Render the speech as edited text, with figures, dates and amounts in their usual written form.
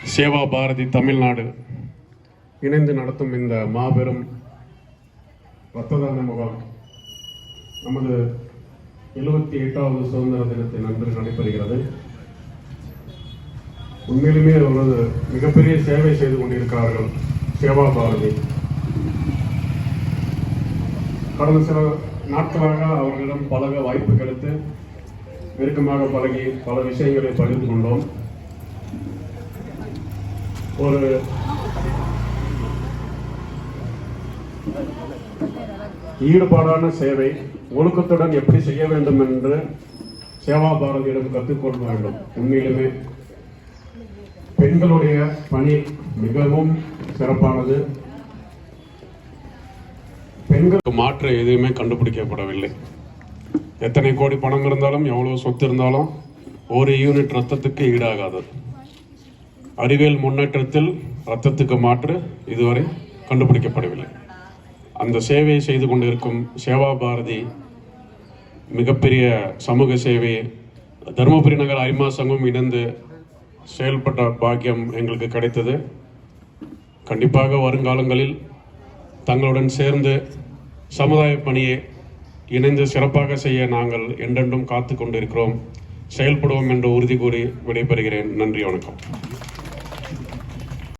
சேவா பாரதி தமிழ்நாடு இணைந்து நடத்தும் இந்த மாபெரும் இரத்த தான முகாம் நமது 78வது சுதந்திர தினத்தின் அன்று நடைபெறுகிறது. உண்மையிலுமே ஒரு மிகப்பெரிய சேவை செய்து கொண்டிருக்கிறார்கள் சேவா பாரதி. கடந்த சில நாட்களாக அவர்களிடம் பழக வாய்ப்பு கிடைத்து நெருக்கமாக பழகி பல விஷயங்களை பகிர்ந்து கொண்டோம். ஒரு ஈடுபாடான சேவை ஒழுக்கத்துடன் எப்படி செய்ய வேண்டும் என்று சேவா பாரதியிடம் கற்றுக்கொள்ள வேண்டும். உண்மையிலுமே பெண்களுடைய பணி மிகவும் சிறப்பானது. பெண்களுக்கு மாற்று எதுவுமே கண்டுபிடிக்கப்படவில்லை. எத்தனை கோடி பணம் இருந்தாலும் எவ்வளவு சொத்து இருந்தாலும் ஒரு யூனிட் ரத்தத்துக்கு ஈடாகாது. அறிவியல் முன்னேற்றத்தில் ரத்தத்துக்கு மாற்று இதுவரை கண்டுபிடிக்கப்படவில்லை. அந்த சேவையை செய்து கொண்டிருக்கும் சேவா பாரதி மிகப்பெரிய சமூக சேவையை தருமபுரி நகர் அரிமா சங்கம் இணைந்து செயல்பட்ட பாக்கியம் எங்களுக்கு கிடைத்தது. கண்டிப்பாக வருங்காலங்களில் தங்களுடன் சேர்ந்து சமுதாய பணியை இணைந்து சிறப்பாக செய்ய நாங்கள் என்றென்றும் காத்து கொண்டிருக்கிறோம், செயல்படுவோம் என்று உறுதி கூறி விடைபெறுகிறேன். நன்றி, வணக்கம்.